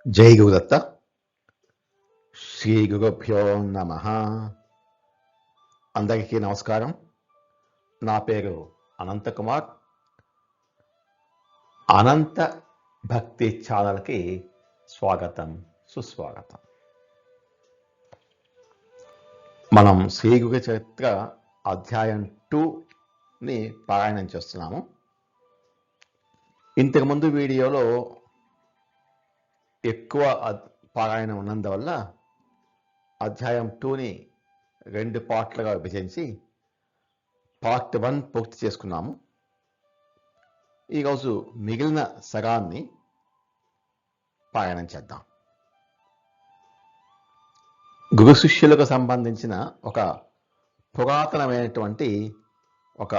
జై గురుదత్త. శ్రీ గురుభ్యో నమ. అందరికీ నమస్కారం. నా పేరు అనంతకుమార్. అనంత భక్తి ఛానల్కి స్వాగతం, సుస్వాగతం. మనం శ్రీ గురు చరిత్ర అధ్యాయం 2ని పారాయణం చేస్తున్నాము. ఇంతకుముందు వీడియోలో ఎక్కువ పారాయణం ఉన్నందువల్ల అధ్యాయం 2ని 2 పార్ట్లుగా విభజించి పార్ట్ 1 పూర్తి చేసుకున్నాము. ఈరోజు మిగిలిన సగాన్ని పారాయణం చేద్దాం. గురు శిష్యులకు సంబంధించిన ఒక పురాతనమైనటువంటి ఒక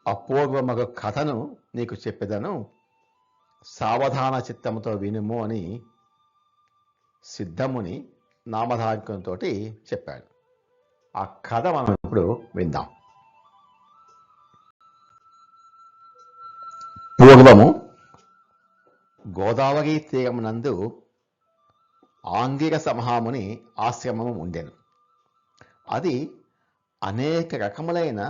అపూర్వమగు కథను నీకు చెప్పేదను, సావధాన చిత్తముతో వినుము అని సిద్ధముని నామధారకంతో చెప్పాడు. ఆ కథ మనం ఇప్పుడు విందాం. పూర్వము గోదావరి తీరమునందు ఆంగిరస మహాముని ఆశ్రమము ఉండెను. అది అనేక రకములైన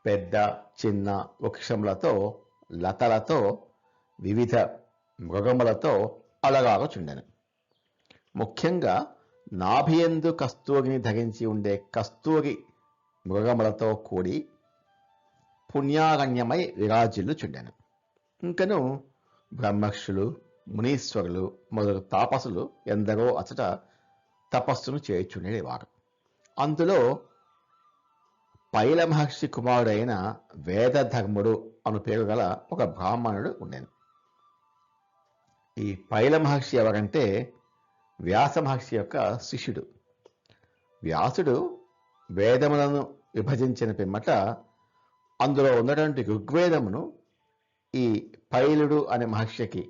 పెద్ద చిన్న వృక్షములతో, లతలతో, వివిధ మృగములతో అలగాగుచుండెను. ముఖ్యంగా నాభియందు కస్తూరిని ధరించి ఉండే కస్తూరి మృగములతో కూడి పుణ్యారణ్యమై విరాజిల్లుచుండెను. ఇంకను బ్రహ్మర్షులు, మునీశ్వరులు మొదలు తాపసులు ఎందరో అచట తపస్సును చేయుచుండేవారు. అందులో పైల మహర్షి కుమారుడైన వేదధర్ముడు అను పేరు గల ఒక బ్రాహ్మణుడు ఉండెను. ఈ పైల మహర్షి ఎవరంటే వ్యాస మహర్షి యొక్క శిష్యుడు. వ్యాసుడు వేదములను విభజించిన పిమ్మట అందులో ఉన్నటువంటి ఋగ్వేదమును ఈ పైలుడు అనే మహర్షికి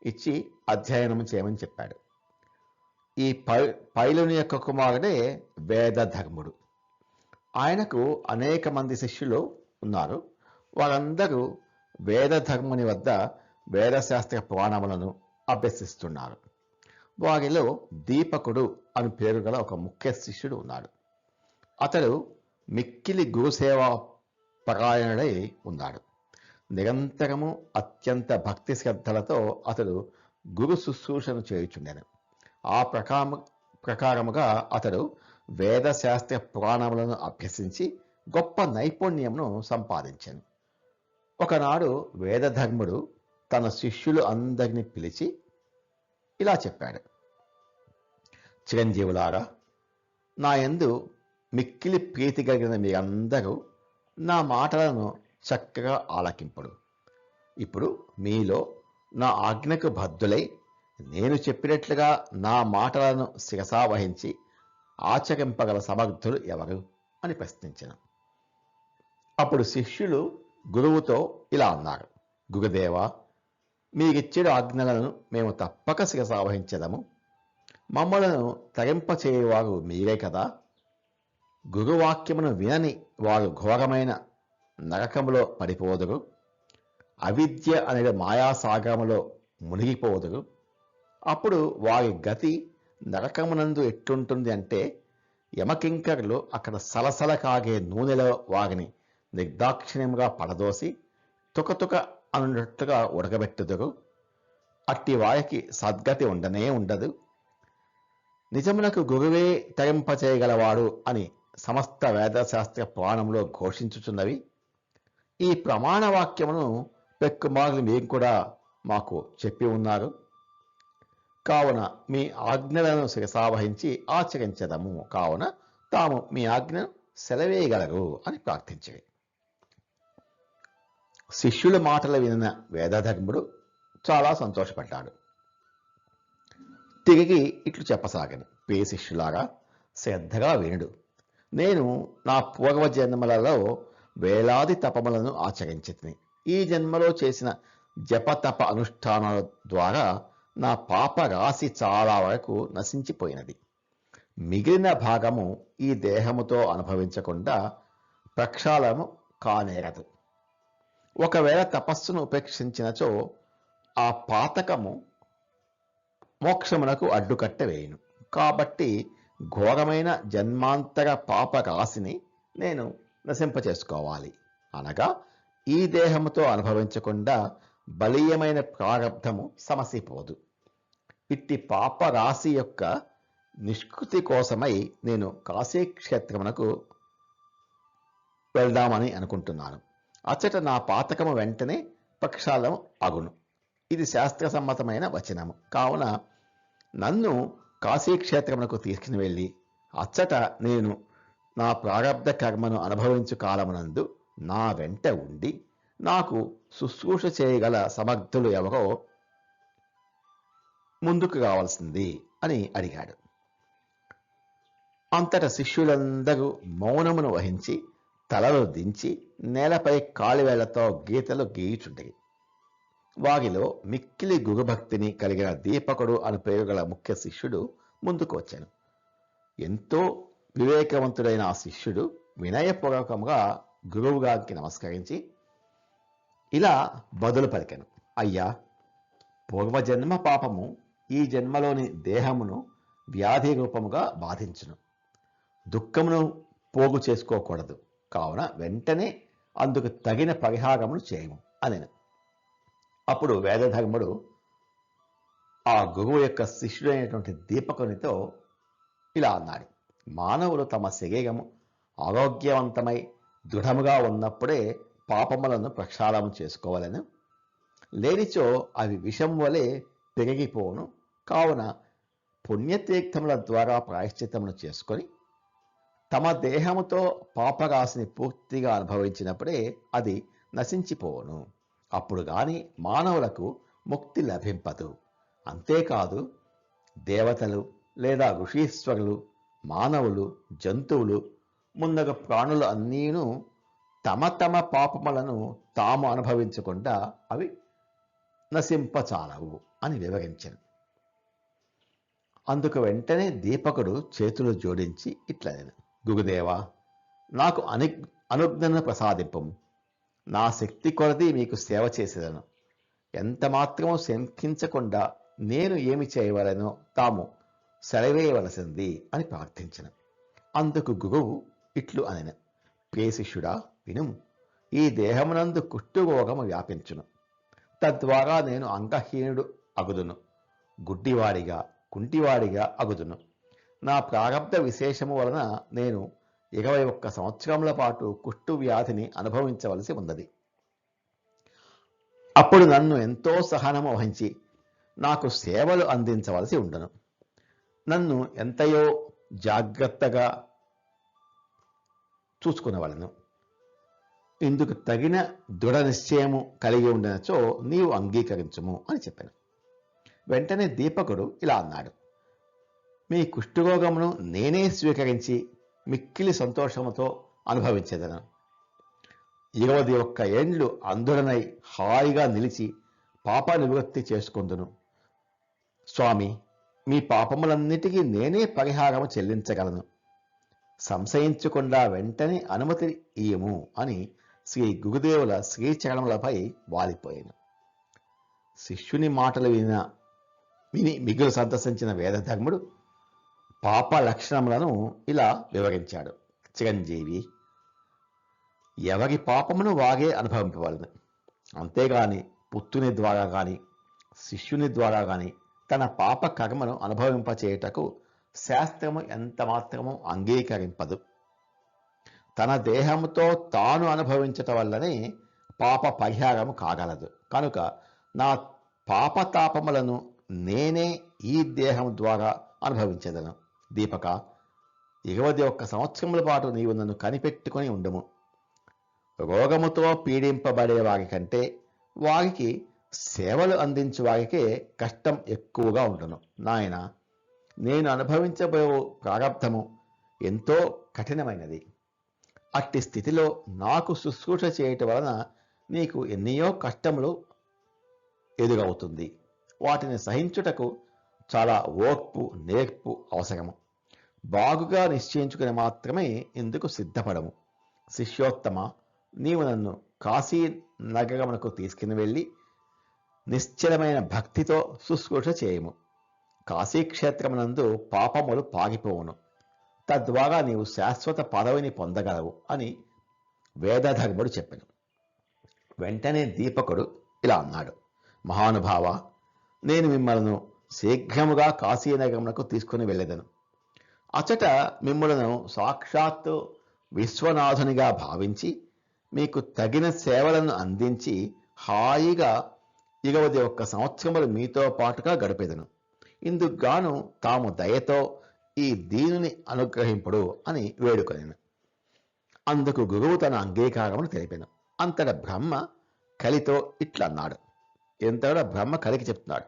ఇచ్చి అధ్యయనం చేయమని చెప్పాడు. ఈ పైలుని యొక్క కుమారుడే వేదధర్ముడు. ఆయనకు అనేక మంది శిష్యులు ఉన్నారు. వారందరూ వేదధర్ముని వద్ద వేదశాస్త్ర పురాణములను అభ్యసిస్తున్నారు. వారిలో దీపకుడు అని పేరు గల ఒక ముఖ్య శిష్యుడు ఉన్నాడు. అతడు మిక్కిలి గురుసేవా పరాయణుడై ఉన్నాడు. నిరంతరము అత్యంత భక్తి శ్రద్ధలతో అతడు గురు శుశ్రూషను చేయుచుండెను. ఆ ప్రకారముగా అతడు వేదశాస్త్ర పురాణములను అభ్యసించి గొప్ప నైపుణ్యమును సంపాదించాను. ఒకనాడు వేదధర్ముడు తన శిష్యులు అందరినీ పిలిచి ఇలా చెప్పాడు: చిరంజీవులారా, నా యందు మిక్కిలి ప్రీతి కలిగిన మీరందరూ నా మాటలను చక్కగా ఆలకింపుడు. ఇప్పుడు మీలో నా ఆజ్ఞకు బద్ధులై నేను చెప్పినట్లుగా నా మాటలను శిరసావహించి ఆచరింపగల సమర్థులు ఎవరు అని ప్రశ్నించాను. అప్పుడు శిష్యులు గురువుతో ఇలా అన్నారు: గురుదేవా, మీరిచ్చిన ఆజ్ఞలను మేము తప్పక శిరసావహించదము. మమ్మలను తరింపచేయువారు మీరే కదా. గురువాక్యమును వినని వారు ఘోరమైన నరకములో పడిపోదురు. అవిద్య అనే మాయాసాగరములో మునిగిపోదురు. అప్పుడు వారి గతి నరకమునందు ఎట్లుంటుంది అంటే, యమకింకరులు అక్కడ సలసల కాగే నూనెలో వారిని నిర్దాక్షిణ్యంగా పడదోసి తుకతుక అన్నట్లుగా ఉడకబెట్టుదురు. అట్టి వారికి సద్గతి ఉండనే ఉండదు. నిజమునకు గురువే తరింపచేయగలవాడు అని సమస్త వేదశాస్త్ర పురాణంలో ఘోషించుచున్నవి. ఈ ప్రమాణ వాక్యమును పెక్కుమార్లు మీరు కూడా మాకు చెప్పి ఉన్నారు. కావున మీ ఆజ్ఞలను శిరసావహించి ఆచరించదము. కావున తాము మీ ఆజ్ఞను సెలవేయగలరు అని ప్రార్థించారు. శిష్యుల మాటలు వినిన వేదధర్ముడు చాలా సంతోషపడ్డాడు. తిరిగి ఇట్లు చెప్పసాగాను: ప్రియ శిష్యులారా, శ్రద్ధగా వినుడు. నేను నా పూర్వజన్మలలో వేలాది తపములను ఆచరించితిని. ఈ జన్మలో చేసిన జపతప అనుష్ఠానాల ద్వారా నా పాప రాశి చాలా వరకు నశించిపోయినది. మిగిలిన భాగము ఈ దేహముతో అనుభవించకుండా ప్రక్షాళము కానేరదు. ఒకవేళ తపస్సును ఉపేక్షించినచో ఆ పాతకము మోక్షమునకు అడ్డుకట్ట వేయును. కాబట్టి ఘోరమైన జన్మాంతర పాప రాశిని నేను నశింపచేసుకోవాలి. అనగా ఈ దేహముతో అనుభవించకుండా బలీయమైన ప్రారబ్ధము సమసిపోదు. ఇట్టి పాప రాశి యొక్క నిష్కృతి కోసమై నేను కాశీక్షేత్రమునకు వెళ్దామని అనుకుంటున్నాను. అచ్చట నా పాతకము వెంటనే ప్రక్షాళన అగును. ఇది శాస్త్రసమ్మతమైన వచనము. కావున నన్ను కాశీక్షేత్రమునకు తీసుకుని వెళ్ళి అచ్చట నేను నా ప్రారబ్ధ కర్మను అనుభవించు కాలమునందు నా వెంట ఉండి నాకు శుశ్రూష చేయగల సమర్థులు ఎవరో ముందుకు రావాల్సింది అని అడిగాడు. అంతట శిష్యులందరూ మౌనమును వహించి తలలు దించి నేలపై కాలివేళ్లతో గీతలు గీయుచుండేవి. వారిలో మిక్కిలి గురుభక్తిని కలిగిన దీపకుడు అను పేరు గల ముఖ్య శిష్యుడు ముందుకు వచ్చాను. ఎంతో వివేకవంతుడైన ఆ శిష్యుడు వినయపూర్వకంగా గురువుగారికి నమస్కరించి ఇలా బదులు పలికెను. అయ్యా, పూర్వజన్మ పాపము ఈ జన్మలోని దేహమును వ్యాధి రూపముగా బాధించును. దుఃఖమును పోగు చేసుకోకూడదు. కావున వెంటనే అందుకు తగిన పరిహారమును చేయము అనెను. అప్పుడు వేదధర్ముడు ఆ గురువు యొక్క శిష్యుడైనటువంటి దీపకునితో ఇలా అన్నాడు. మానవులు తమ శరీరము ఆరోగ్యవంతమై దృఢముగా ఉన్నప్పుడే పాపములను ప్రక్షాళన చేసుకోవాలను. లేనిచో అవి విషం వలె పెరిగిపోను. కావున పుణ్యతీర్థముల ద్వారా ప్రాయశ్చిత్తమును చేసుకొని తమ దేహముతో పాపరాశిని పూర్తిగా అనుభవించినప్పుడే అది నశించిపోవును. అప్పుడు గాని మానవులకు ముక్తి లభింపదు. అంతేకాదు, దేవతలు లేదా ఋషీశ్వరులు, మానవులు, జంతువులు మున్నగ ప్రాణులు అన్నీను తమ తమ పాపములను తాము అనుభవించకుండా అవి నశింపచాలవు అని వివరించాను. అందుకు వెంటనే దీపకుడు చేతులు జోడించి ఇట్లనెను. గురుదేవా, నాకు అనుజ్ఞను ప్రసాదింపము. నా శక్తి కొలది మీకు సేవ చేసేదను. ఎంత మాత్రమూ శంకించకుండా నేను ఏమి చేయవలనో తాము సెలవేయవలసింది అని ప్రార్థించను. అందుకు గురువు ఇట్లు అనెను. ప్రియ శిష్యుడా, వినుము. ఈ దేహమునందు కుష్ఠరోగము వ్యాపించును. తద్వారా నేను అంగహీనుడు అగుదును, గుడ్డివాడిగా, కుంటివాడిగా అగుదును. నా ప్రారబ్ధ విశేషము వలన నేను 21 సంవత్సరముల పాటు కుష్టు వ్యాధిని అనుభవించవలసి ఉన్నది. అప్పుడు నన్ను ఎంతో సహనము వహించి నాకు సేవలు అందించవలసి ఉండను. నన్ను ఎంతయో జాగ్రత్తగా చూసుకునవలను. ఇందుకు తగిన దృఢ నిశ్చయము కలిగి ఉండినచో నీవు అంగీకరించుము అని చెప్పాను. వెంటనే దీపకుడు ఇలా అన్నాడు. మీ కుష్ఠరోగమును నేనే స్వీకరించి మిక్కిలి సంతోషముతో అనుభవించేదను. 21 ఏండ్లు అంధుడనై హాయిగా నిలిచి పాప నివృత్తి చేసుకుందును. స్వామి, మీ పాపములన్నిటికీ నేనే పరిహారము చెల్లించగలను. సంశయించకుండా వెంటనే అనుమతి ఇయ్యము అని శ్రీ గురుదేవుల శ్రీచరణములపై వాలిపోయాను. శిష్యుని మాటలు విని మిగులు సంతసించిన వేదధర్ముడు పాప లక్షణములను ఇలా వివరించాడు. చిరంజీవి, ఎవరి పాపమును వాగే అనుభవింపవలను. అంతేగాని పుత్రుని ద్వారా కానీ శిష్యుని ద్వారా కానీ తన పాప కర్మను అనుభవింపచేయుటకు శాస్త్రము ఎంత మాత్రము అంగీకరింపదు. తన దేహముతో తాను అనుభవించటం వల్లనే పాప పరిహారము కాగలదు. కనుక నా పాపతాపములను నేనే ఈ దేహం ద్వారా అనుభవించదను. దీపక, 21 సంవత్సరముల పాటు నీవు నన్ను కనిపెట్టుకుని ఉండము. రోగముతో పీడింపబడే వారి కంటే వారికి సేవలు అందించే వారికే కష్టం ఎక్కువగా ఉండును. నాయన, నేను అనుభవించబోయే ప్రారబ్ధము ఎంతో కఠినమైనది. అట్టి స్థితిలో నాకు శుశ్రూష చేయటం వలన నీకు ఎన్నో కష్టములు ఎదురవుతుంది. వాటిని సహించుటకు చాలా ఓర్పు, నేర్పు అవసరము. బాగుగా నిశ్చయించుకుని మాత్రమే ఇందుకు సిద్ధపడము. శిష్యోత్తమ, నీవు నన్ను కాశీ నగరమునకు తీసుకుని వెళ్ళి నిశ్చలమైన భక్తితో శుశ్రూష చేయము. కాశీక్షేత్రమునందు పాపములు పాగిపోవును, తద్వారా నీవు శాశ్వత పదవిని పొందగలవు అని వేదధర్ముడు చెప్పాను. వెంటనే దీపకుడు ఇలా అన్నాడు, మహానుభావ, నేను మిమ్మల్ని శీఘ్రముగా కాశీనగరమునకు తీసుకుని వెళ్ళేదను. అచట మిమ్మలను సాక్షాత్తు విశ్వనాథునిగా భావించి మీకు తగిన సేవలను అందించి హాయిగా 21 సంవత్సరములు మీతో పాటుగా గడిపేదను. ఇందుకు గాను తాము దయతో ఈ దీనుని అనుగ్రహింపుడు అని వేడుకొనెను. అందుకు గురువు తన అంగీకారమును తెలిపాను. అంతట బ్రహ్మ కలితో ఇట్లా అన్నాడు. ఎంతగా బ్రహ్మ కలికి చెప్తున్నాడు,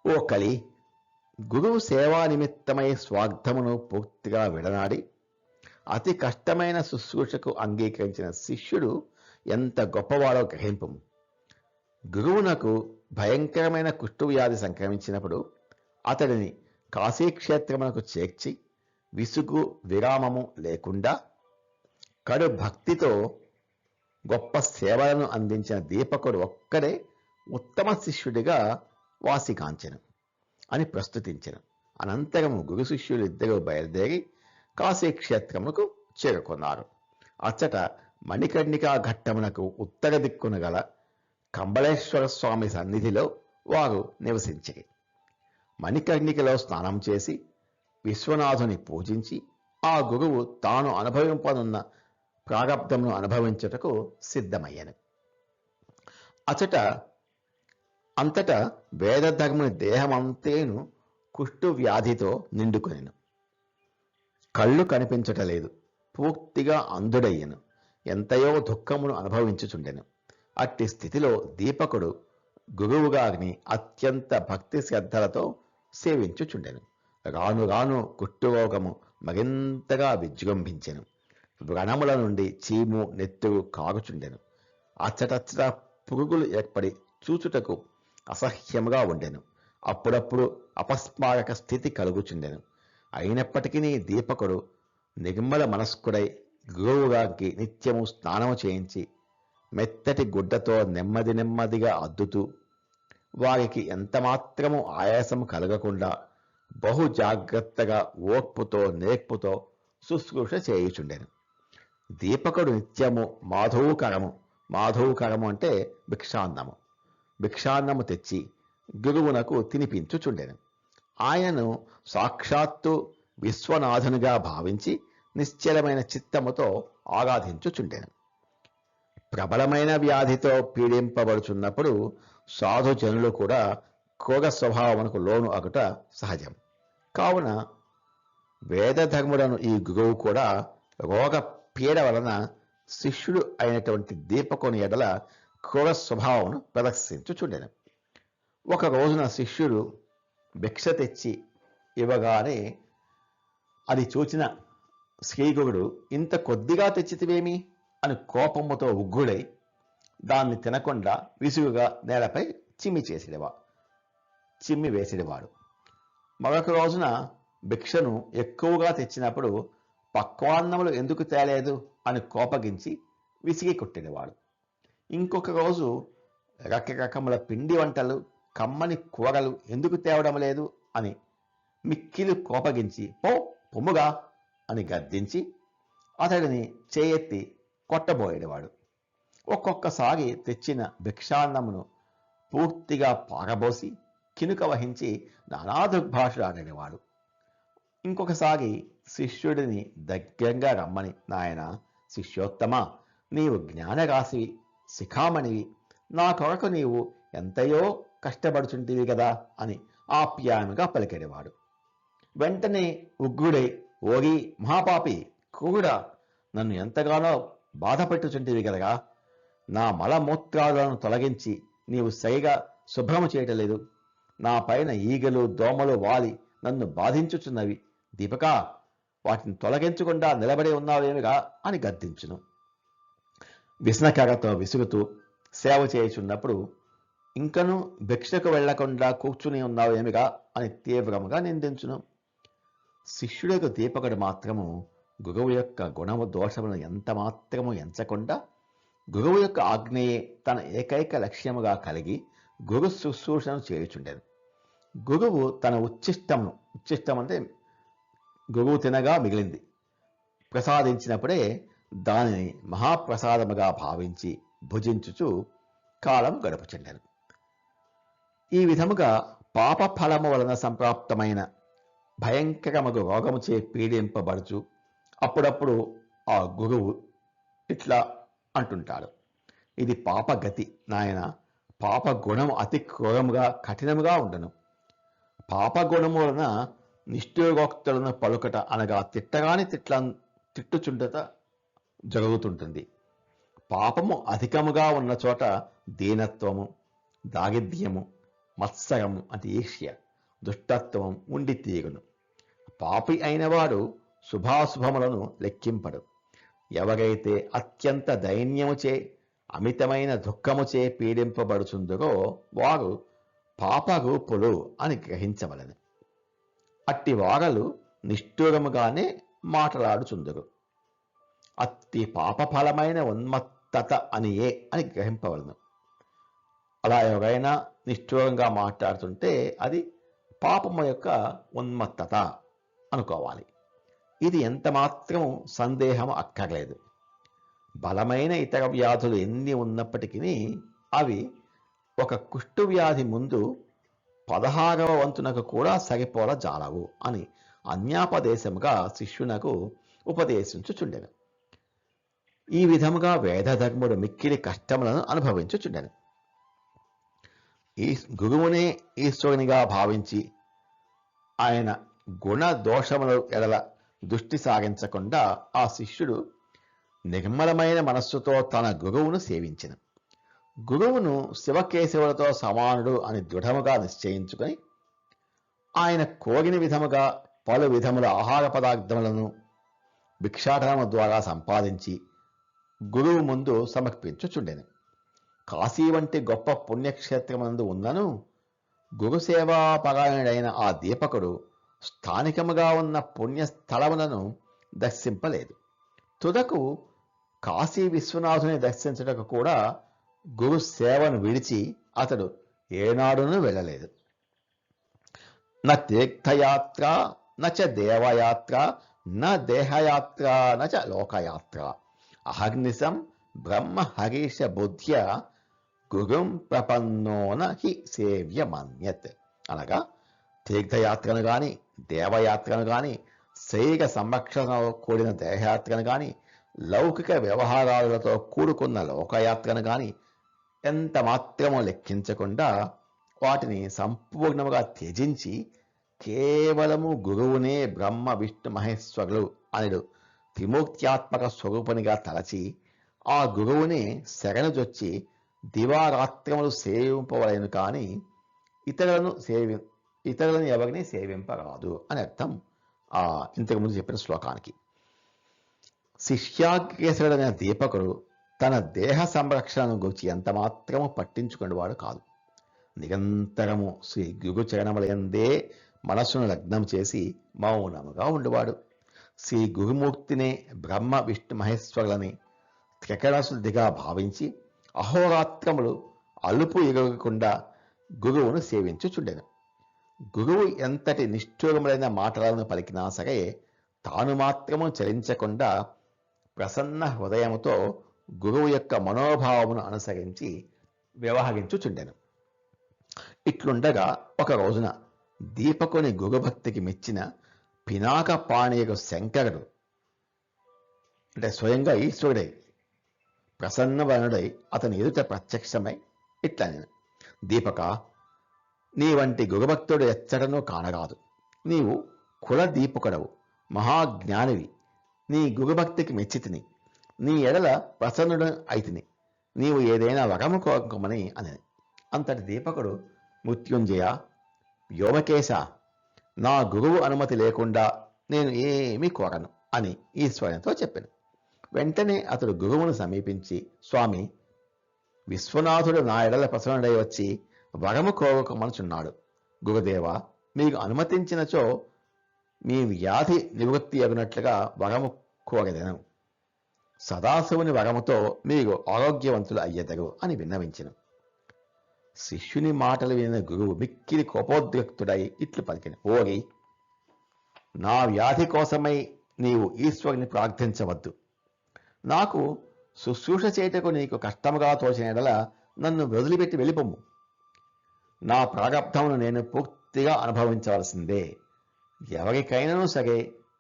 ఓ కలి, గురువు సేవా నిమిత్తమై స్వార్థమును పూర్తిగా విడనాడి అతి కష్టమైన శుశ్రూషకు అంగీకరించిన శిష్యుడు ఎంత గొప్పవాడో గ్రహింపు. గురువునకు భయంకరమైన కుష్ఠవ్యాధి సంక్రమించినప్పుడు అతడిని కాశీక్షేత్రమునకు చేర్చి విసుగు విరామము లేకుండా కడు భక్తితో గొప్ప సేవలను అందించిన దీపకుడు ఒక్కడే ఉత్తమ శిష్యుడిగా వాసికాంచెను అని ప్రస్తుతించెను. అనంతరము గురు శిష్యులు ఇద్దరు బయలుదేరి కాశీక్షేత్రమునకు చేరుకున్నారు. అచ్చట మణికర్ణికా ఘట్టమునకు ఉత్తర దిక్కున గల కంబళేశ్వర స్వామి సన్నిధిలో వారు నివసించిరి. మణికర్ణికలో స్నానం చేసి విశ్వనాథుని పూజించి ఆ గురువు తాను అనుభవింపనున్న ప్రారబ్ధమును అనుభవించుటకు సిద్ధమయ్యను. అంతటా వేదధర్ముని దేహమంతేను కుష్టు వ్యాధితో నిండుకొనెను. కళ్ళు కనిపించటలేదు, పూర్తిగా అంధుడయ్యను, ఎంతయో దుఃఖమును అనుభవించుచుండెను. అట్టి స్థితిలో దీపకుడు గురువుగారిని అత్యంత భక్తి శ్రద్ధలతో సేవించుచుండెను. రాను రాను కుష్ఠరోగము మరింతగా విజృంభించెను. వ్రణముల నుండి చీము నెత్తురు కాగుచుండెను. అచ్చటచ్చట పురుగులు ఏర్పడి చూచుటకు అసహ్యముగా ఉండెను. అప్పుడప్పుడు అపస్మారక స్థితి కలుగుచుండెను. అయినప్పటికీ దీపకుడు నిర్మల మనస్కుడై గురువుగారికి నిత్యము స్నానము చేయించి మెత్తటి గుడ్డతో నెమ్మదిగా అద్దుతూ వారికి ఎంతమాత్రము ఆయాసము కలగకుండా బహు జాగ్రత్తగా ఓర్పుతో నేర్పుతో శుశ్రూష చేయుచుండెను. దీపకుడు నిత్యము మాధవకరము అంటే భిక్షాన్నము తెచ్చి గురువునకు తినిపించుచుండెను. ఆయనను సాక్షాత్తు విశ్వనాథునిగా భావించి నిశ్చలమైన చిత్తముతో ఆరాధించుచుండెను. ప్రబలమైన వ్యాధితో పీడింపబడుచున్నప్పుడు సాధుజనులు కూడా క్రోధ స్వభావమునకు లోను అగుట సహజం. కావున వేదధర్ములను ఈ గురువు కూడా రోగ పీడ వలన శిష్యుడు అయినటువంటి దీపకుని ఎడల క్రూర స్వభావమును ప్రదర్శించుచుండెను. ఒక రోజున శిష్యుడు భిక్ష తెచ్చి ఇవ్వగానే అది చూచిన శ్రీగురుడు, ఇంత కొద్దిగా తెచ్చితివేమి అని కోపముతో ఉగ్గుడై దాన్ని తినకుండా విసుగుగా నేలపై చిమ్మి వేసిడవాడు. మరొక రోజున భిక్షను ఎక్కువగా తెచ్చినప్పుడు పక్వాన్నములు ఎందుకు తేలేదు అని కోపగించి విసిగి కొట్టినవాడు. ఇంకొక రోజు రకరకముల పిండి వంటలు కమ్మని కూరలు ఎందుకు తేవడం లేదు అని మిక్కిలి కోపగించి పొమ్ముగా అని గద్దించి అతడిని చేయెత్తి కొట్టబోయేవాడు. ఒక్కొక్కసారి తెచ్చిన భిక్షాన్నమును పూర్తిగా పారబోసి కినుక వహించి నానా దుర్భాషలు ఆడేవాడు. ఇంకొకసారి శిష్యుడిని దగ్గరగా రమ్మని, నాయన శిష్యోత్తమ, నీవు జ్ఞానరాశివి, శిఖామణివి, నా కొరకు నీవు ఎంతయో కష్టపడుచుంటివి కదా అని ఆప్యాయంగా పలికేవాడు. వెంటనే ఉగ్రుడై, ఓరి మహాపాపి క్రూరుడా, నన్ను ఎంతగానో బాధపెట్టుచుంటివి కదగా, నా మలమూత్రాలను తొలగించి నీవు సరిగా శుభ్రము చేయటలేదు, నా పైన ఈగలు దోమలు వాలి నన్ను బాధించుచున్నవి, దీపకా వాటిని తొలగించకుండా నిలబడి ఉన్నావేమిగా అని గద్దించును. విష్ణకరతో విసుగుతూ సేవ చేయుచున్నప్పుడు ఇంకను భిక్షకు వెళ్లకుండా కూర్చుని ఉన్నావేమిగా అని తీవ్రముగా నిందించును. శిష్యుడికి దీపకుడు మాత్రము గురువు యొక్క గుణము దోషములను ఎంత మాత్రము ఎంచకుండా గురువు యొక్క ఆజ్ఞయే తన ఏకైక లక్ష్యముగా కలిగి గురు శుశ్రూషను చేయుచుండెను. గురువు తన ఉచ్ఛిష్టం అంటే గురువు తినగా మిగిలింది ప్రసాదించినప్పుడే దానిని మహాప్రసాదముగా భావించి భుజించుచు కాలం గడుపుచుండెను. ఈ విధముగా పాప ఫలము వలన సంప్రాప్తమైన భయంకరమగు రోగముచే పీడింపబడుచు అప్పుడప్పుడు ఆ గురువు ఇట్లా అంటుంటాడు, ఇది పాపగతి నాయన, పాప గుణము అతి క్రూరముగా కఠినముగా ఉండను. పాపగుణము వలన నిష్ఠూరోక్తులను పలుకట అనగా తిట్టగాని తిట్టుచుండట జరుగుతుంటుంది. పాపము అధికముగా ఉన్న చోట దీనత్వము, దారిద్ర్యము, మత్సరము అంటే ఈర్ష్య, దుష్టత్వం ఉండి తీరును. పాపి అయినవాడు శుభాశుభములను లెక్కింపడు. ఎవరైతే అత్యంత దైన్యముచే అమితమైన దుఃఖముచే పీడింపబడుచుందరో వారు పాపరూపులు అని గ్రహించవలెను. అట్టి వారలు నిష్ఠూరముగానే మాట్లాడుచుందరు. అతి పాపఫలమైన ఉన్మత్తత అనియే అని గ్రహింపవలను. అలా ఎవరైనా నిష్ఠూరంగా మాట్లాడుతుంటే అది పాపము యొక్క ఉన్మత్తత అనుకోవాలి. ఇది ఎంత మాత్రం సందేహం అక్కర్లేదు. బలమైన ఇతర వ్యాధులు ఎన్ని ఉన్నప్పటికీ అవి ఒక కుష్టు వ్యాధి ముందు 16వ వంతునకు కూడా సరిపోల జాలవు అని అన్యాపదేశముగా శిష్యునకు ఉపదేశించుచుండెను. ఈ విధముగా వేదధర్ముడు మిక్కిలి కష్టములను అనుభవించుచుండెను. ఈ గురువునే ఈశ్వరునిగా భావించి ఆయన గుణ దోషముల ఎడల దృష్టి సాగించకుండా ఆ శిష్యుడు నిర్మలమైన మనస్సుతో తన గురువును సేవించెను. గురువును శివకేశవులతో సమానుడు అని దృఢముగా నిశ్చయించుకొని ఆయన కోరిన విధముగా పలు విధముల ఆహార పదార్థములను భిక్షాటనము ద్వారా సంపాదించి గురువు ముందు సమర్పించుచుండెను. కాశీ వంటి గొప్ప పుణ్యక్షేత్రమందు ఉన్నను గురుసేవాపరాయణుడైన ఆ దీపకుడు స్థానికముగా ఉన్న పుణ్యస్థలములను దర్శింపలేదు. తుదకు కాశీ విశ్వనాథుని దర్శించుటకు కూడా గురు సేవను విడిచి అతడు ఏనాడునూ వెళ్ళలేదు. న తీర్థయాత్ర నచ దేవయాత్ర న దేహయాత్ర నచ లోకయాత్ర అహర్నిశం బ్రహ్మ హరీష బుద్ధ్య గురుం ప్రపన్నోన హి సేవ్యమన్యత్. అనగా తీర్థయాత్రను కానీ దేవయాత్రను కానీ శరీర సంరక్షణ కూడిన దేహయాత్రను కానీ లౌకిక వ్యవహారాలతో కూడుకున్న లోకయాత్రను కానీ ఎంత మాత్రమో లెక్కించకుండా వాటిని సంపూర్ణముగా త్యజించి కేవలము గురువునే బ్రహ్మ విష్ణు మహేశ్వరులు అనుడు త్రిమూర్త్యాత్మక స్వరూపునిగా తలచి ఆ గురువునే శరణుజొచ్చి దివారాత్రములు సేవింపవలెను కానీ ఇతరులను ఎవరిని సేవింపరాదు అని అర్థం ఇంతకుముందు చెప్పిన శ్లోకానికి. శిష్యాగ్రేసుడైన దీపకుడు తన దేహ సంరక్షణను గురించి ఎంత మాత్రము పట్టించుకునేవాడు కాదు. నిరంతరము శ్రీ గురు చరణములందే మనస్సును లగ్నం చేసి మౌనముగా ఉండేవాడు. శ్రీ గురుమూర్తినే బ్రహ్మ విష్ణు మహేశ్వరులని త్రికరణశుద్ధిగా భావించి అహోరాత్రములు అలుపు ఎగరకుండా గురువును సేవించుచుండెను. గురువు ఎంతటి నిష్ఠూరములైన మాటలను పలికినా సరే తాను మాత్రము చలించకుండా ప్రసన్న హృదయముతో గురువు యొక్క మనోభావమును అనుసరించి వ్యవహరించుచుండెను. ఇట్లుండగా ఒక రోజున దీపకుని గురుభక్తికి మెచ్చిన పినాక పాణీయకు శంకరుడు అంటే స్వయంగా ఈశ్వరుడై ప్రసన్నవనుడై అతని ఎదుట ప్రత్యక్షమై ఇట్లా నేను, దీపక, నీ వంటి గురుభక్తుడు ఎచ్చటనూ కానరాదు. నీవు కుల దీపకుడవు, మహాజ్ఞానివి. నీ గురుభక్తికి మెచ్చితిని, నీ ఎడల ప్రసన్నుడు అయితిని. నీవు ఏదైనా వరము కోరుకోమని అని. అంతటి దీపకుడు, మృత్యుంజయ, వ్యోమకేశ, నా గురువు అనుమతి లేకుండా నేను ఏమీ కోరను అని ఈశ్వరునితో చెప్పాను. వెంటనే అతడు గురువును సమీపించి, స్వామి, విశ్వనాథుడు నా ఎడల ప్రసన్నుడై వచ్చి వరము కోరుకోమనుచున్నాడు. గురుదేవ, మీకు అనుమతించినచో మీ వ్యాధి నివృత్తి అగినట్లుగా వరము కోరదెను. సదాశివుని వరముతో మీరు ఆరోగ్యవంతులు అయ్యేదరు అని విన్నవించెను. శిష్యుని మాటలు వినిన గురువు మిక్కిలి కోపోద్రిక్తుడై ఇట్లు పలికిన, ఓరి, నా వ్యాధి కోసమై నీవు ఈశ్వరుని ప్రార్థించవద్దు. నాకు శుశ్రూష చేయటకు నీకు కష్టముగా తోచిన ఎడల నన్ను వదిలిపెట్టి వెళ్ళిపోము. నా ప్రారబ్ధమును నేను పూర్తిగా అనుభవించవలసిందే. ఎవరికైనాను సరే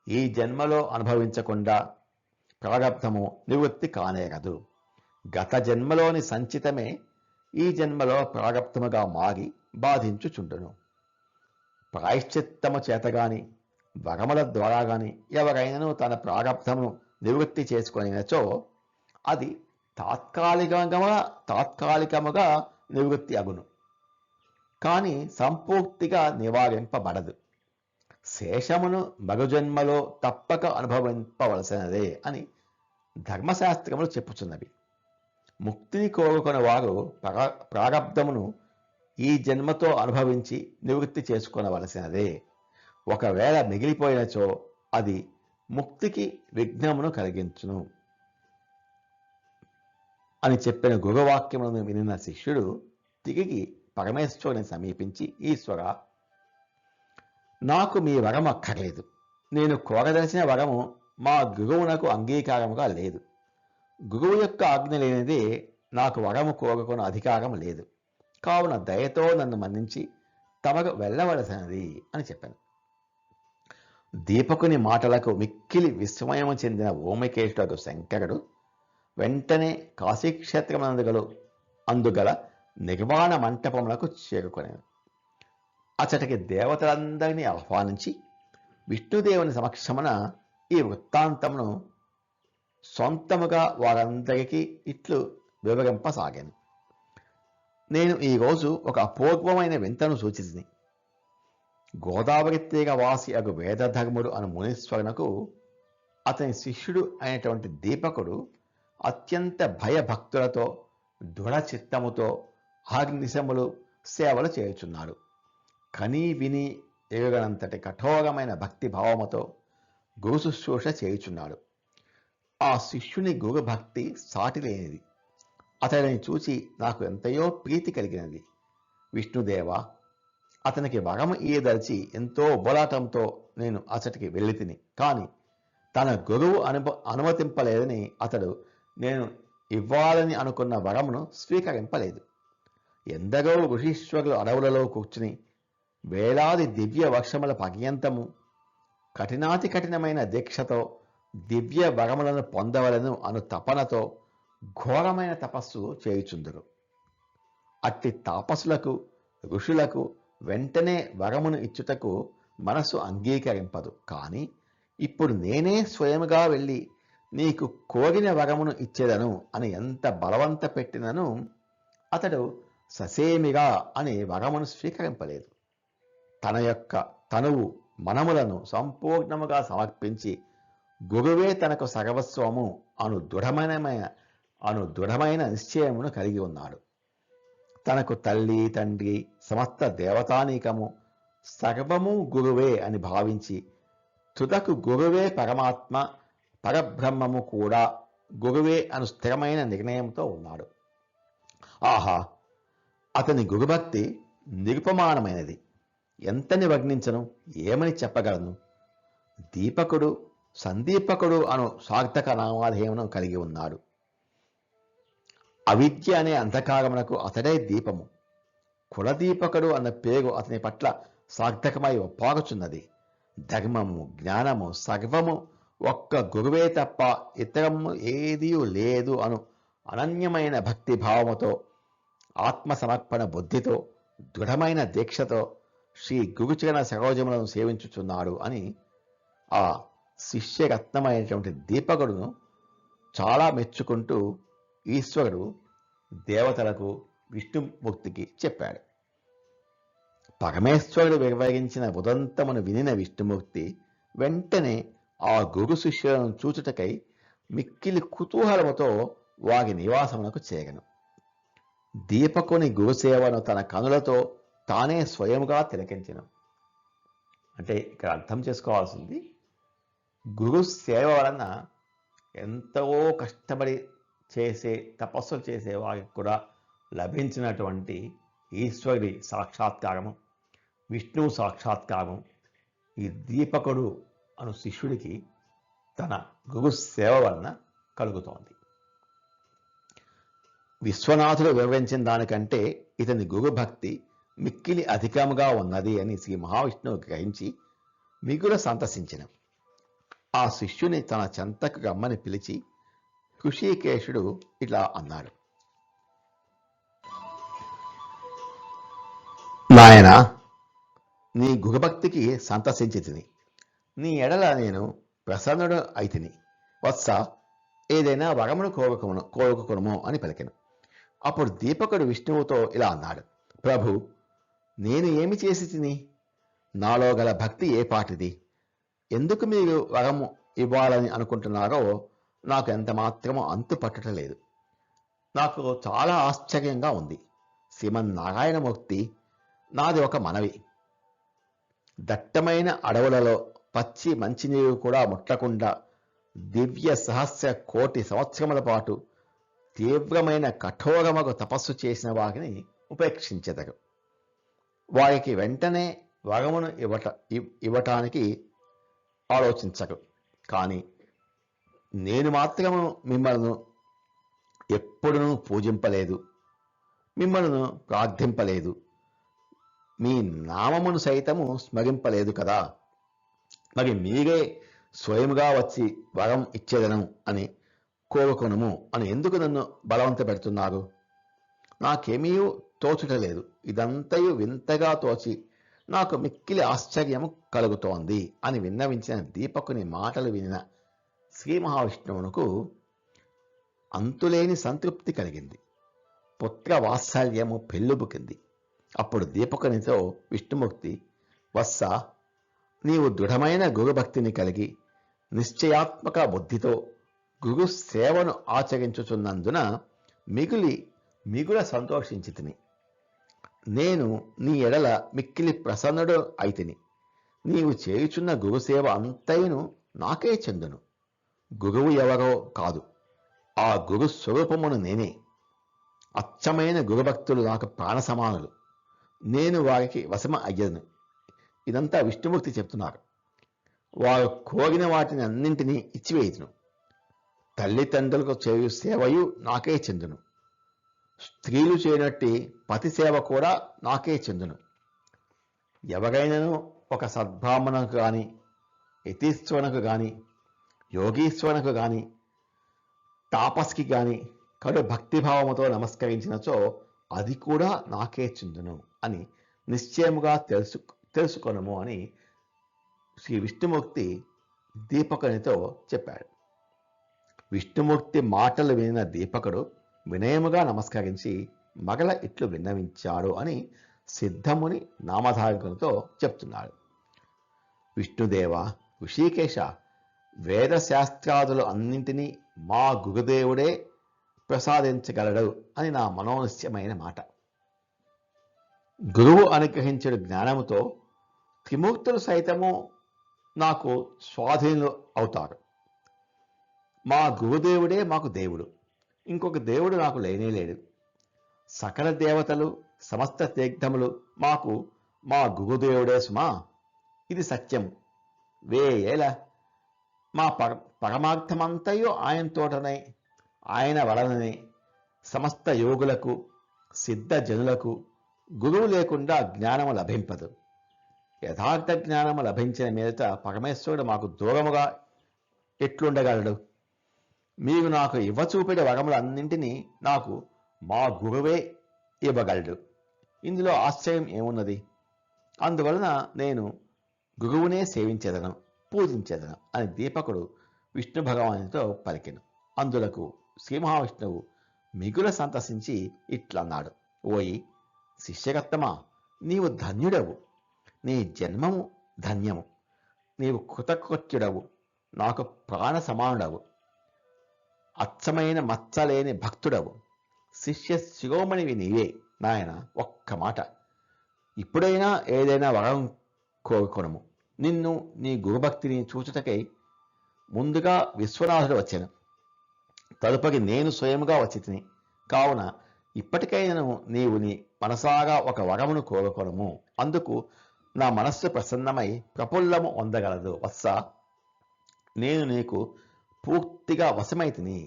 ఈ జన్మలో అనుభవించకుండా ప్రారబ్ధము నివృత్తి కానేరదు. గత జన్మలోని సంచితమే ఈ జన్మలో ప్రారబ్ధముగా మారి బాధించుచుండును. ప్రాయశ్చిత్తము చేతగాని వరముల ద్వారా గాని ఎవరైనాను తన ప్రారబ్ధమును నివృత్తి చేసుకొనినచో అది తాత్కాలికముగా నివృత్తి అగును, కానీ సంపూర్తిగా నివారింపబడదు. శేషమును మరుజన్మలో తప్పక అనుభవింపవలసినదే అని ధర్మశాస్త్రములు చెప్పుచున్నవి. ముక్తిని కోరుకున్న వారు ప్రారబ్ధమును ఈ జన్మతో అనుభవించి నివృత్తి చేసుకొనవలసినదే. ఒకవేళ మిగిలిపోయినచో అది ముక్తికి విఘ్నమును కలిగించును అని చెప్పిన గురువాక్యములను వినిన శిష్యుడు తిరిగి పరమేశ్వరుని సమీపించి, ఈశ్వర, నాకు మీ వరం అక్కర్లేదు. నేను కోరదలిచిన వరము మా గురువునకు అంగీకారముగా లేదు. గురువు యొక్క ఆజ్ఞ లేనిదే నాకు వరము కోరుకున్న అధికారం లేదు. కావున దయతో నన్ను మన్నించి తమకు వెళ్ళవలసినది అని చెప్పాను. దీపకుని మాటలకు మిక్కిలి విస్మయము చెందిన ఓమకేశుడు శంకరుడు వెంటనే కాశీక్షేత్రమందుగల అందుగల నిర్వాణ మంటపములకు చేరుకొనేను. అచటికి దేవతలందరినీ ఆహ్వానించి విష్ణుదేవుని సమక్షమున ఈ వృత్తాంతమును సొంతముగా వారందరికీ ఇట్లు వివరింపసాగాను. నేను ఈరోజు ఒక అపూర్వమైన వింతను సూచించింది. గోదావరి తీర వాసి అగు వేదధర్ముడు అను మునీశ్వరునకు అతని శిష్యుడు అయినటువంటి దీపకుడు అత్యంత భయభక్తులతో దృఢ చిత్తముతో ఆగ్నిశములు సేవలు చేయుచున్నాడు. కనీ విని ఎరుగనంతటి కఠోరమైన భక్తి భావముతో గురు శుశ్రూష చేయుచున్నాడు. ఆ శిష్యుని గురు భక్తి సాటి లేనిది. అతడిని చూచి నాకు ఎంతయో ప్రీతి కలిగినది. విష్ణుదేవ, అతనికి వరము ఇయ్యదలిచి ఎంతో బోలాటంతో నేను అతడికి వెళ్ళి తిని, కానీ తన గురువు అనుమతింపలేదని అతడు నేను ఇవ్వాలని అనుకున్న వరమును స్వీకరింపలేదు. ఎందరో ఋషీశ్వరులు అడవులలో కూర్చుని వేలాది దివ్య వర్షముల పర్యంతము కఠినాతి కఠినమైన దీక్షతో దివ్య వరములను పొందవలను అను తపనతో ఘోరమైన తపస్సు చేయుచుందురు. అట్టి తాపసులకు ఋషులకు వెంటనే వరమును ఇచ్చుటకు మనసు అంగీకరింపదు. కానీ ఇప్పుడు నేనే స్వయముగా వెళ్ళి నీకు కోరిన వరమును ఇచ్చేదను అని ఎంత బలవంత పెట్టినను అతడు ససేమిగా అని వరమును స్వీకరింపలేదు. తన యొక్క తనువు మనములను సంపూర్ణముగా సమర్పించి గురువే తనకు సర్వస్వము అను దృఢమైన నిశ్చయమును కలిగి ఉన్నాడు. తనకు తల్లి తండ్రి సమస్త దేవతానీకము సర్వము గురువే అని భావించి తుదకు గురువే పరమాత్మ పరబ్రహ్మము కూడా గురువే అను స్థిరమైన నిర్ణయంతో ఉన్నాడు. ఆహా, అతని గురుభక్తి నిరుపమానమైనది. ఎంతని వర్ణించను, ఏమని చెప్పగలను? దీపకుడు సందీపకుడు అను సార్థక నామాధేయమును కలిగి ఉన్నాడు. అవిద్య అనే అంధకారమునకు అతడే దీపము. కులదీపకుడు అన్న పేరు అతని పట్ల సార్థకమై ఒప్పాగుచున్నది. ధర్మము జ్ఞానము సర్వము ఒక్క గురువే తప్ప ఇతరము ఏదీ లేదు అను అనన్యమైన భక్తి భావముతో ఆత్మసమర్పణ బుద్ధితో దృఢమైన దీక్షతో శ్రీ గురుచరణ సరోజములను సేవించుచున్నాడు అని ఆ శిష్యరత్నమైనటువంటి దీపకుడును చాలా మెచ్చుకుంటూ ఈశ్వరుడు దేవతలకు విష్ణుమూర్తికి చెప్పాడు. పరమేశ్వరుడు వివరించిన ఉదంతమును వినిన విష్ణుమూర్తి వెంటనే ఆ గురు శిష్యులను చూచుటకై మిక్కిలి కుతూహలముతో వారి నివాసమునకు చేరను. దీపకుని గురుసేవను తన కనులతో తానే స్వయముగా తిలకించెను. అంటే ఇక్కడ అర్థం చేసుకోవాల్సింది, గురు సేవ వలన ఎంతో కష్టపడి చేసే తపస్సులు చేసే వారికి కూడా లభించినటువంటి ఈశ్వరుడి సాక్షాత్కారము, విష్ణువు సాక్షాత్కారము ఈ దీపకుడు అను శిష్యుడికి తన గురు సేవ వలన కలుగుతోంది. విశ్వనాథుడు వివరించిన దానికంటే ఇతని గురు భక్తి మిక్కిలి అధికముగా ఉన్నది అని శ్రీ మహావిష్ణువు గ్రహించి మిగుల సంతసించిన ఆ శిష్యుని తన చెంతకు రమ్మని పిలిచి హృషికేశుడు ఇలా అన్నాడు. నాయన, నీ గురుభక్తికి సంతసించి తిని, నీ ఎడల నేను ప్రసన్నుడు అయితిని. వత్స, ఏదైనా వరమును కోరుకును అని పలికెను. అప్పుడు దీపకుడు విష్ణువుతో ఇలా అన్నాడు. ప్రభు, నేను ఏమి చేసి తిని? నాలో గల భక్తి ఏ పాటిది? ఎందుకు మీరు వరము ఇవ్వాలని అనుకుంటున్నారో నాకు ఎంత మాత్రమో అంతు పట్టటలేదు. నాకు చాలా ఆశ్చర్యంగా ఉంది. శ్రీమన్నారాయణమూర్తి, నాది ఒక మనవి. దట్టమైన అడవులలో పచ్చి మంచినీరు కూడా ముట్టకుండా దివ్య సహస్ర కోటి సంవత్సరముల పాటు తీవ్రమైన కఠోరమగు తపస్సు చేసిన వారిని ఉపేక్షించెదరు. వారికి వెంటనే వరమును ఇవ్వటానికి ఆలోచించరు. కానీ నేను మాత్రము మిమ్మల్ని ఎప్పుడూ పూజింపలేదు, మిమ్మల్ని ప్రార్థింపలేదు, మీ నామమును సైతము స్మరింపలేదు కదా. మరి మీరే స్వయముగా వచ్చి వరం ఇచ్చేదను అని కోరుకొనుము అని ఎందుకు నన్ను బలవంత పెడుతున్నారు? నాకేమీ తోచుటలేదు. ఇదంతయు వింతగా తోచి నాకు మిక్కిలి ఆశ్చర్యము కలుగుతోంది అని విన్నవించిన దీపకుని మాటలు వినిన శ్రీ మహావిష్ణువునకు అంతులేని సంతృప్తి కలిగింది. పుత్ర వాత్సల్యము పెళ్ళుబుకింది. అప్పుడు దీపకునితో విష్ణుమూర్తి, వత్స, నీవు దృఢమైన గురుభక్తిని కలిగి నిశ్చయాత్మక బుద్ధితో గురు సేవను ఆచరించుచున్నందున మిగుల సంతోషించి తిని. నేను నీ ఎడల మిక్కిలి ప్రసన్నుడు అయితిని. నీవు చేయుచున్న గురుసేవ అంతయును నాకే చెందును. గురువు ఎవరో కాదు, ఆ గురు స్వరూపమును నేనే. అచ్చమైన గురుభక్తులు నాకు ప్రాణ సమానులు. నేను వారికి వశమ అయ్యను. ఇదంతా విష్ణుమూర్తి చెప్తున్నారు. వారు కోరిన వాటిని అన్నింటినీ ఇచ్చివేయుదును. తల్లిదండ్రులకు చేయు సేవయు నాకే చెందును. స్త్రీలు చేయనట్టి పతి సేవ కూడా నాకే చెందును. ఎవరైనాను ఒక సద్బ్రాహ్మణకు కానీ, యతీశ్వరునకు కానీ, యోగీశ్వరునకు కానీ, తాపస్కి కానీ కడు భక్తిభావముతో నమస్కరించినచో అది కూడా నాకే చెందును అని నిశ్చయముగా తెలుసుకొనము అని శ్రీ విష్ణుమూర్తి దీపకునితో చెప్పాడు. విష్ణుమూర్తి మాటలు వినిన దీపకుడు వినయముగా నమస్కరించి మగల ఇట్లు విన్నవించాడు అని సిద్ధముని నామధారకునితో చెప్తున్నాడు. విష్ణుదేవ, ఋషికేశ, వేదశాస్త్రాదులు అన్నింటినీ మా గురుదేవుడే ప్రసాదించగలడు అని నా మనోనిశ్చయమైన మాట. గురువు అనుగ్రహించిన జ్ఞానముతో త్రిమూర్తులు సైతము నాకు స్వాధీనులు అవుతారు. మా గురుదేవుడే మాకు దేవుడు. ఇంకొక దేవుడు నాకు లేనేలేడు. సకల దేవతలు, సమస్త తీర్థములు మాకు మా గురుదేవుడే సుమా. ఇది సత్యం. వేయేల మా పరమార్థమంతయు ఆయనతోటనే, ఆయన వలననే. సమస్త యోగులకు, సిద్ధ జనులకు గురువు లేకుండా జ్ఞానము లభింపదు. యథార్థ జ్ఞానము లభించిన మీదట పరమేశ్వరుడు మాకు దూరముగా ఎట్లుండగలడు? మీరు నాకు ఇవ్వచూపిన వరములన్నింటినీ నాకు మా గురువే ఇవ్వగలడు. ఇందులో ఆశ్చర్యం ఏమున్నది? అందువలన నేను గురువునే సేవించెదను, పూజించెదను అని దీపకుడు విష్ణు భగవానునితో పలికెను. అందులకు శ్రీ మహావిష్ణువు మిగుల సంతసించి ఇట్లన్నాడు. ఓయి శిష్యరత్నమా, నీవు ధన్యుడవు. నీ జన్మము ధన్యము. నీవు కృతకృత్యుడవు. నాకు ప్రాణ సమానుడవు. అచ్చమైన మచ్చలేని భక్తుడవు. శిష్య శిరోమణివి నీవే. నాయన, ఒక్క మాట, ఇప్పుడైనా ఏదైనా వరం కోరుకొనము. నిన్ను, నీ గురుభక్తిని చూచుటకై ముందుగా విశ్వనాథుడు వచ్చాను. తదుపరి నేను స్వయముగా వచ్చి తిని. కావున ఇప్పటికైనా నీవు నీ మనసాగా ఒక వరమును కోరుకొనుము. అందుకు నా మనస్సు ప్రసన్నమై ప్రఫుల్లము పొందగలదు. వత్స, నేను నీకు పూర్తిగా వశమైతిని.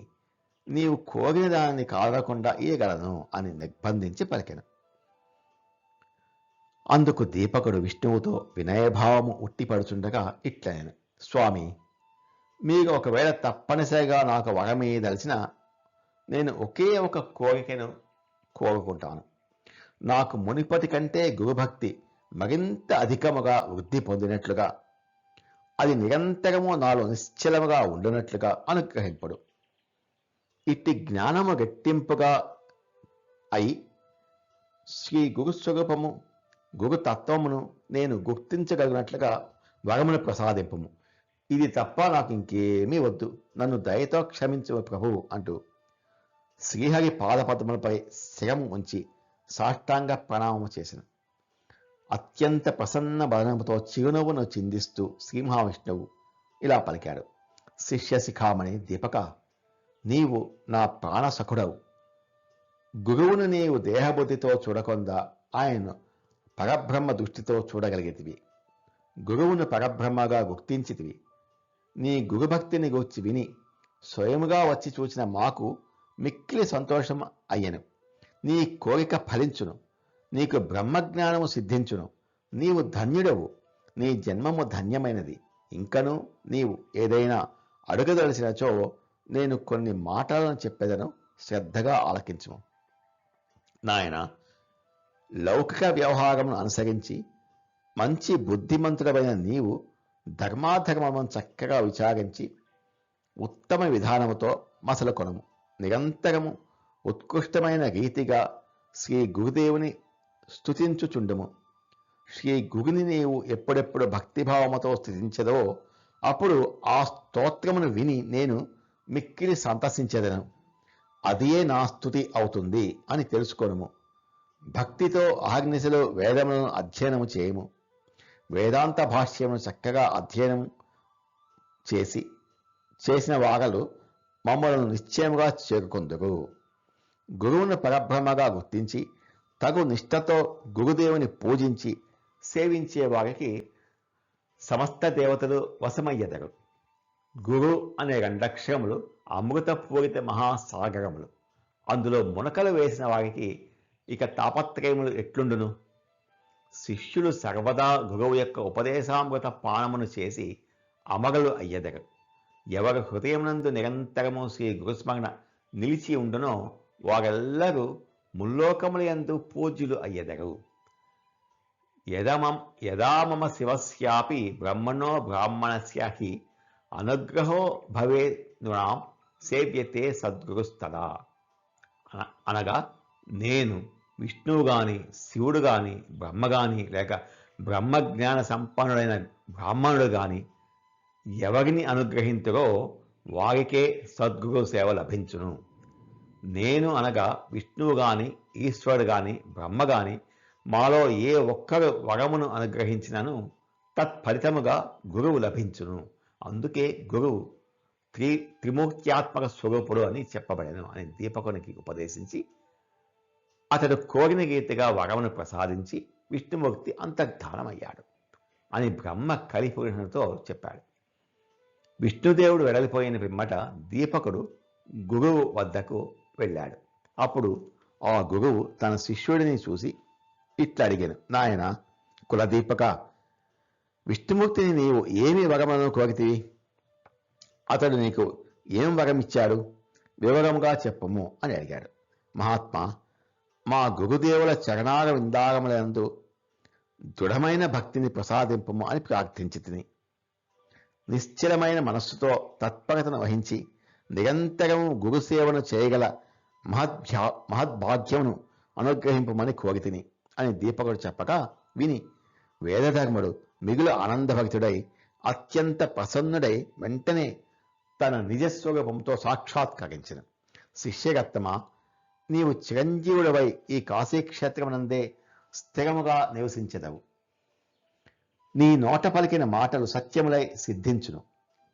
నీవు కోరిన దానిని కాదకుండా ఇయ్యగలను అని నిర్బంధించి పలికెను. అందుకు దీపకుడు విష్ణువుతో వినయభావము ఉట్టిపడుచుండగా ఇట్లనెను. స్వామి, మీరు ఒకవేళ తప్పనిసరిగా నాకు వరమీయదలిచిన నేను ఒకే ఒక కోరికను కోరుకుంటాను. నాకు మునిపటి కంటే గురుభక్తి మరింత అధికముగా వృద్ధి పొందినట్లుగా, అది నిరంతరము నాలో నిశ్చలముగా ఉండునట్లుగా అనుగ్రహింపడు. ఇట్టి జ్ఞానము గట్టింపుగా అయి శ్రీ గురుస్వరూపము గురుతత్వమును నేను గుర్తించగలిగినట్లుగా వరమును ప్రసాదింపము. ఇది తప్ప నాకు ఇంకేమీ వద్దు. నన్ను దయతో క్షమించు ప్రభువు అంటూ శ్రీహరి పాదపద్మలపై శిరం ఉంచి సాష్టాంగ ప్రణామము చేసిన. అత్యంత ప్రసన్న బలనముతో చిరునవ్వును చిందిస్తూ శ్రీ మహావిష్ణువు ఇలా పలికాడు. శిష్య శిఖామణి దీపక, నీవు నా ప్రాణసఖుడవు. గురువును నీవు దేహబుద్ధితో చూడకుండా ఆయన పరబ్రహ్మ దృష్టితో చూడగలిగేతివి. గురువును పరబ్రహ్మగా గుర్తించితివి. నీ గురుభక్తిని గూర్చి విని స్వయముగా వచ్చి చూచిన మాకు మిక్కిలి సంతోషం అయ్యను. నీ కోరిక ఫలించును. నీకు బ్రహ్మజ్ఞానము సిద్ధించును. నీవు ధన్యుడవు. నీ జన్మము ధన్యమైనది. ఇంకను నీవు ఏదైనా అడుగదలిసినచో నేను కొన్ని మాటలను చెప్పేదను, శ్రద్ధగా ఆలకించుము. నాయన, లౌకిక వ్యవహారమును అనుసరించి మంచి బుద్ధిమంతుడమైన నీవు ధర్మాధర్మమును చక్కగా విచారించి ఉత్తమ విధానముతో మసలు కొనము. నిరంతరము ఉత్కృష్టమైన రీతిగా శ్రీ గురుదేవుని స్తుతించుచుండుము. శ్రీ గురుని నీవు ఎప్పుడెప్పుడు భక్తిభావముతో స్థుతించదో అప్పుడు ఆ స్తోత్రమును విని నేను మిక్కిలి సంతసించెదను. అదే నా స్తుతి అవుతుంది అని తెలుసుకొనుము. భక్తితో ఆజ్ఞశలో వేదములను అధ్యయనము చేయము. వేదాంత భాష్యమును చక్కగా అధ్యయనం చేసిన వాగలు మమ్మలను నిశ్చయముగా చేరుకొందురు. గురువును పరబ్రహ్మగా గుర్తించి తగు నిష్ఠతో గురుదేవుని పూజించి సేవించే వారికి సమస్త దేవతలు వశమయ్యెదరు. గురు అనే రెండక్షరములు అమృతపూరిత మహాసాగరములు. అందులో మునకలు వేసిన వారికి ఇక తాపత్రయములు ఎట్లుండును? శిష్యులు సర్వదా గురువు యొక్క ఉపదేశామృత పానమును చేసి అమరులు అయ్యెదరు. ఎవరి హృదయమునందు నిరంతరము శ్రీ గురుస్మరణ నిలిచి ఉండునో వారెల్లరూ ముల్లోకములందు పూజ్యులు అయ్యెదరు. యదా మమ శివస్యాపి బ్రహ్మణో బ్రాహ్మణస్య హి అనుగ్రహో భవే నృణాం సేవ్యతే సద్గురుస్తదా. అనగా నేను విష్ణువు గాని, శివుడు గాని, బ్రహ్మ గాని, లేక బ్రహ్మజ్ఞాన సంపన్నుడైన బ్రాహ్మణుడు గాని ఎవరిని అనుగ్రహించురో వారికే సద్గురు సేవ లభించును. నేను అనగా విష్ణువు గాని, ఈశ్వరుడు గాని, బ్రహ్మ గాని మాలో ఏ ఒక్కరు వరమును అనుగ్రహించినను తత్ఫలితముగా గురువు లభించును. అందుకే గురువు త్రిమూర్త్యాత్మక స్వరూపుడు అని చెప్పబడెను అని దీపకునికి ఉపదేశించి అతడు కోరిన రీతిగా వరమును ప్రసాదించి విష్ణుమూర్తి అంతర్ధానమయ్యాడు అని బ్రహ్మ కలిపురుషునితో చెప్పాడు. విష్ణుదేవుడు వెడలిపోయిన పిమ్మట దీపకుడు గురువు వద్దకు వెళ్ళాడు. అప్పుడు ఆ గురువు తన శిష్యుడిని చూసి ఇట్లా అడిగాను. నాయన కులదీపక, విష్ణుమూర్తిని నీవు ఏమి వరములను కోరితివి? అతడు నీకు ఏం వరమిచ్చాడు? వివరముగా చెప్పము అని అడిగాడు. మహాత్మా, మా గురుదేవుల చరణాల విందారములందు దృఢమైన భక్తిని ప్రసాదింపము అని ప్రార్థించితిని. నిశ్చలమైన మనస్సుతో తత్పరతను వహించి నిరంతరము గురుసేవను చేయగల మహద్భాగ్యమును అనుగ్రహింపమని కోరితిని అని దీపకుడు చెప్పగా విని వేదధర్ముడు మిగులు ఆనందభక్తుడై అత్యంత ప్రసన్నుడై వెంటనే తన నిజస్వరూపంతో సాక్షాత్కరించిన. శిష్యగత్తమా, నీవు చిరంజీవుడవై ఈ కాశీక్షేత్రమునందే స్థిరముగా నివసించెదవు. నీ నోట పలికిన మాటలు సత్యములై సిద్ధించును.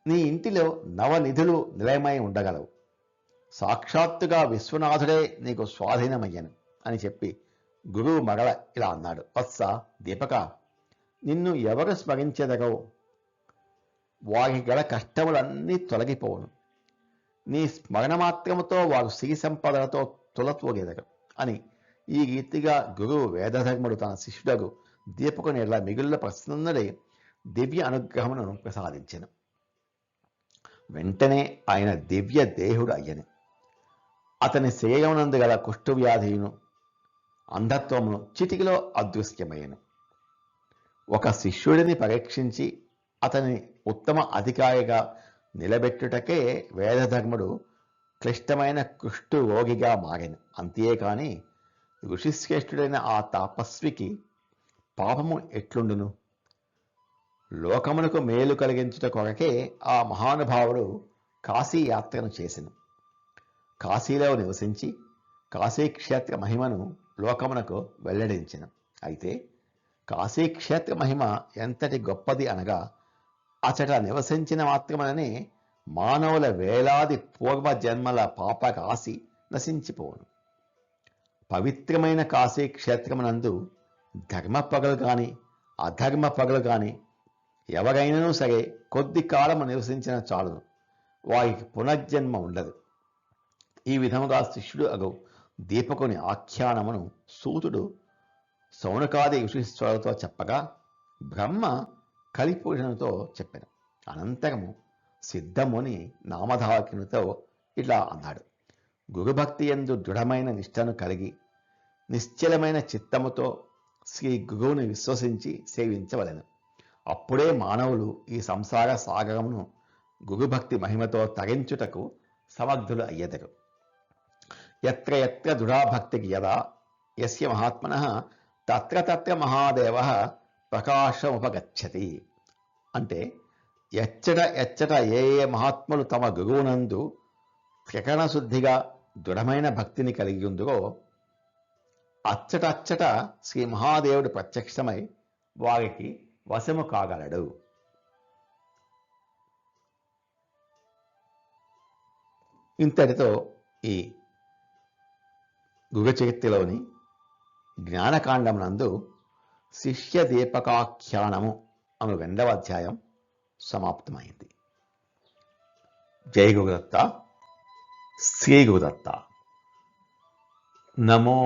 నీ ఇంటిలో నవనిధులు నిలయమై ఉండగలవు. సాక్షాత్తుగా విశ్వనాథుడే నీకు స్వాధీనమయ్యను అని చెప్పి గురువు మరల ఇలా అన్నాడు. వత్స దీపక, నిన్ను ఎవరు స్మరించెదగో వారికి గల కష్టములన్నీ తొలగిపోవును. నీ స్మరణ మాత్రముతో వారు సిరి సంపదలతో తులతూగెదరు అని ఈ రీతిగా గురువు వేదధర్ముడు తన శిష్యుడగు దీపకుని ఇలా మిగుళ్ళ ప్రసన్నుడై దివ్య అనుగ్రహమును ప్రసాదించెను. వెంటనే ఆయన దివ్య దేహుడు అయ్యను. అతని శరీరమునందు గల కుష్ఠవ్యాధియును అంధత్వమును చిటికిలో అదృశ్యమయ్యను. ఒక శిష్యుడిని పరీక్షించి అతని ఉత్తమ అధికారిగా నిలబెట్టుటకే వేదధర్ముడు క్లిష్టమైన కుష్ఠు రోగిగా మారెను. అంతేకాని ఋషిశ్రేష్ఠుడైన ఆ తపస్వికి పాపము ఎట్లుండును? లోకమునకు మేలు కలిగించుట కొరకే ఆ మహానుభావుడు కాశీ యాత్రను చేసెను. కాశీలో నివసించి కాశీక్షేత్ర మహిమను లోకమునకు వెల్లడించెను. అయితే కాశీక్షేత్ర మహిమ ఎంతటి గొప్పది అనగా అచట నివసించిన మాత్రమనే మానవుల వేలాది పూర్వజన్మల పాప రాశి నశించిపోవును. పవిత్రమైన కాశీక్షేత్రమునందు ధర్మ పగలు కానీ అధర్మ పగలు కానీ ఎవరైనను సరే కొద్ది కాలము నివసించిన చాలును, వారికి పునర్జన్మ ఉండదు. ఈ విధముగా శిష్యుడు అగు దీపకుని ఆఖ్యానమును సూతుడు సౌనకాది ఋషీశ్వరులతో చెప్పగా బ్రహ్మ కలిపూషణుతో చెప్పాను. అనంతరము సిద్ధముని నామధాకినితో ఇట్లా అన్నాడు. గురుభక్తి యందు దృఢమైన నిష్టను కలిగి నిశ్చలమైన చిత్తముతో శ్రీ గురువుని విశ్వసించి సేవించవలెను. అప్పుడే మానవులు ఈ సంసార సాగరమును గురుభక్తి మహిమతో తరించుటకు సమర్థులు అయ్యెదరు. ఎత్ర ఎత్ర దృఢాభక్తికి యదా యస్య మహాత్మనః తత్ర తత్ర మహాదేవః ప్రకాశముపగచ్చతి. అంటే ఎచ్చట ఎచ్చట ఏ ఏ మహాత్ములు తమ గురువునందు త్రికరణ శుద్ధిగా దృఢమైన భక్తిని కలిగి ఉందురో అచ్చట అచ్చట శ్రీ మహాదేవుడు ప్రత్యక్షమై వారికి వశము కాగలడు. ఇంతటితో ఈ గురు చరిత్రలోని జ్ఞానకాండమునందు శిష్య దీపకాఖ్యానము అను 2వ అధ్యాయం సమాప్తమైంది. జై గురుదత్త, శ్రీ గురుదత్త. నమో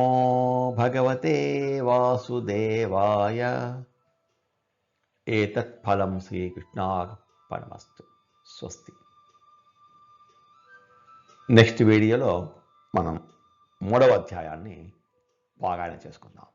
భగవతే వాసుదేవాయ. ఏతత్ ఫలం శ్రీకృష్ణార్పణమస్తు. స్వస్తి. నెక్స్ట్ వీడియోలో మనం 3వ అధ్యాయాన్ని పారాయణ చేసుకుందాం.